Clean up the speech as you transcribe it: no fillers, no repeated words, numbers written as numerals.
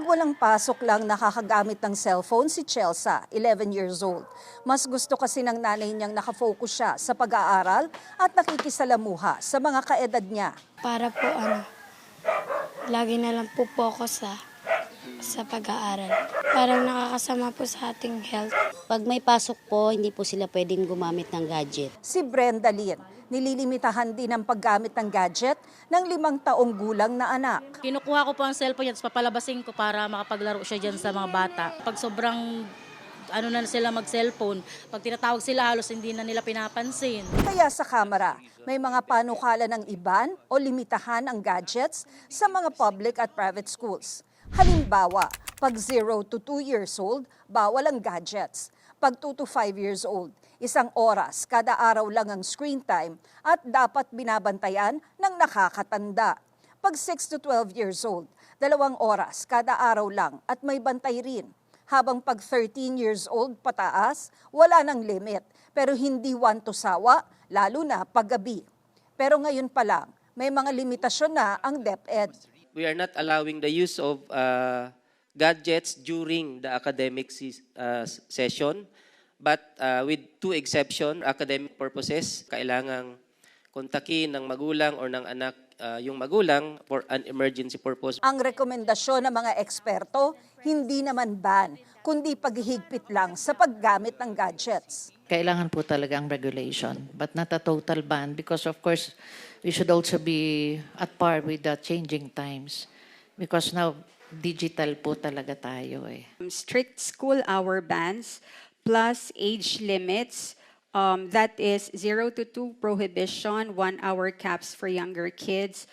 Pag walang pasok lang nakakagamit ng cellphone si Chelsea, 11 years old. Mas gusto kasi ng nanay niyang nakafocus siya sa pag-aaral at nakikisalamuha sa mga kaedad niya. Para po lagi na lang po focus sa pag-aaral. Parang nakakasama po sa ating health. Pag may pasok po, hindi po sila pwedeng gumamit ng gadget. Si Brenda Lynn, nililimitahan din ang paggamit ng gadget ng 5 taong gulang na anak. Kinukuha ko po ang cellphone niya, tapos papalabasin ko para makapaglaro siya dyan sa mga bata. Pag sobrang na sila mag-cellphone, pag tinatawag sila halos hindi na nila pinapansin. Kaya sa Kamara, may mga panukala ng iban o limitahan ang gadgets sa mga public at private schools. Halimbawa, pag 0 to 2 years old, bawal ang gadgets. Pag 2 to 5 years old, 1 oras kada araw lang ang screen time at dapat binabantayan ng nakakatanda. Pag 6 to 12 years old, 2 oras kada araw lang at may bantay rin. Habang pag 13 years old pataas, wala nang limit, pero hindi to sawa, lalo na paggabi. Pero ngayon pa lang, may mga limitasyon na ang DepEd. We are not allowing the use of gadgets during the academic session, but with 2 exceptions, academic purposes, kailangang kontakin ng magulang or ng anak yung magulang for an emergency purpose. Ang rekomendasyon ng mga eksperto, hindi naman ban, kundi paghihigpit lang sa paggamit ng gadgets. Kailangan po talaga ang regulation, but not a total ban because of course, we should also be at par with the changing times because now digital po talaga tayo eh. Strict school hour bans plus age limits, that is 0 to 2 prohibition, 1 hour caps for younger kids.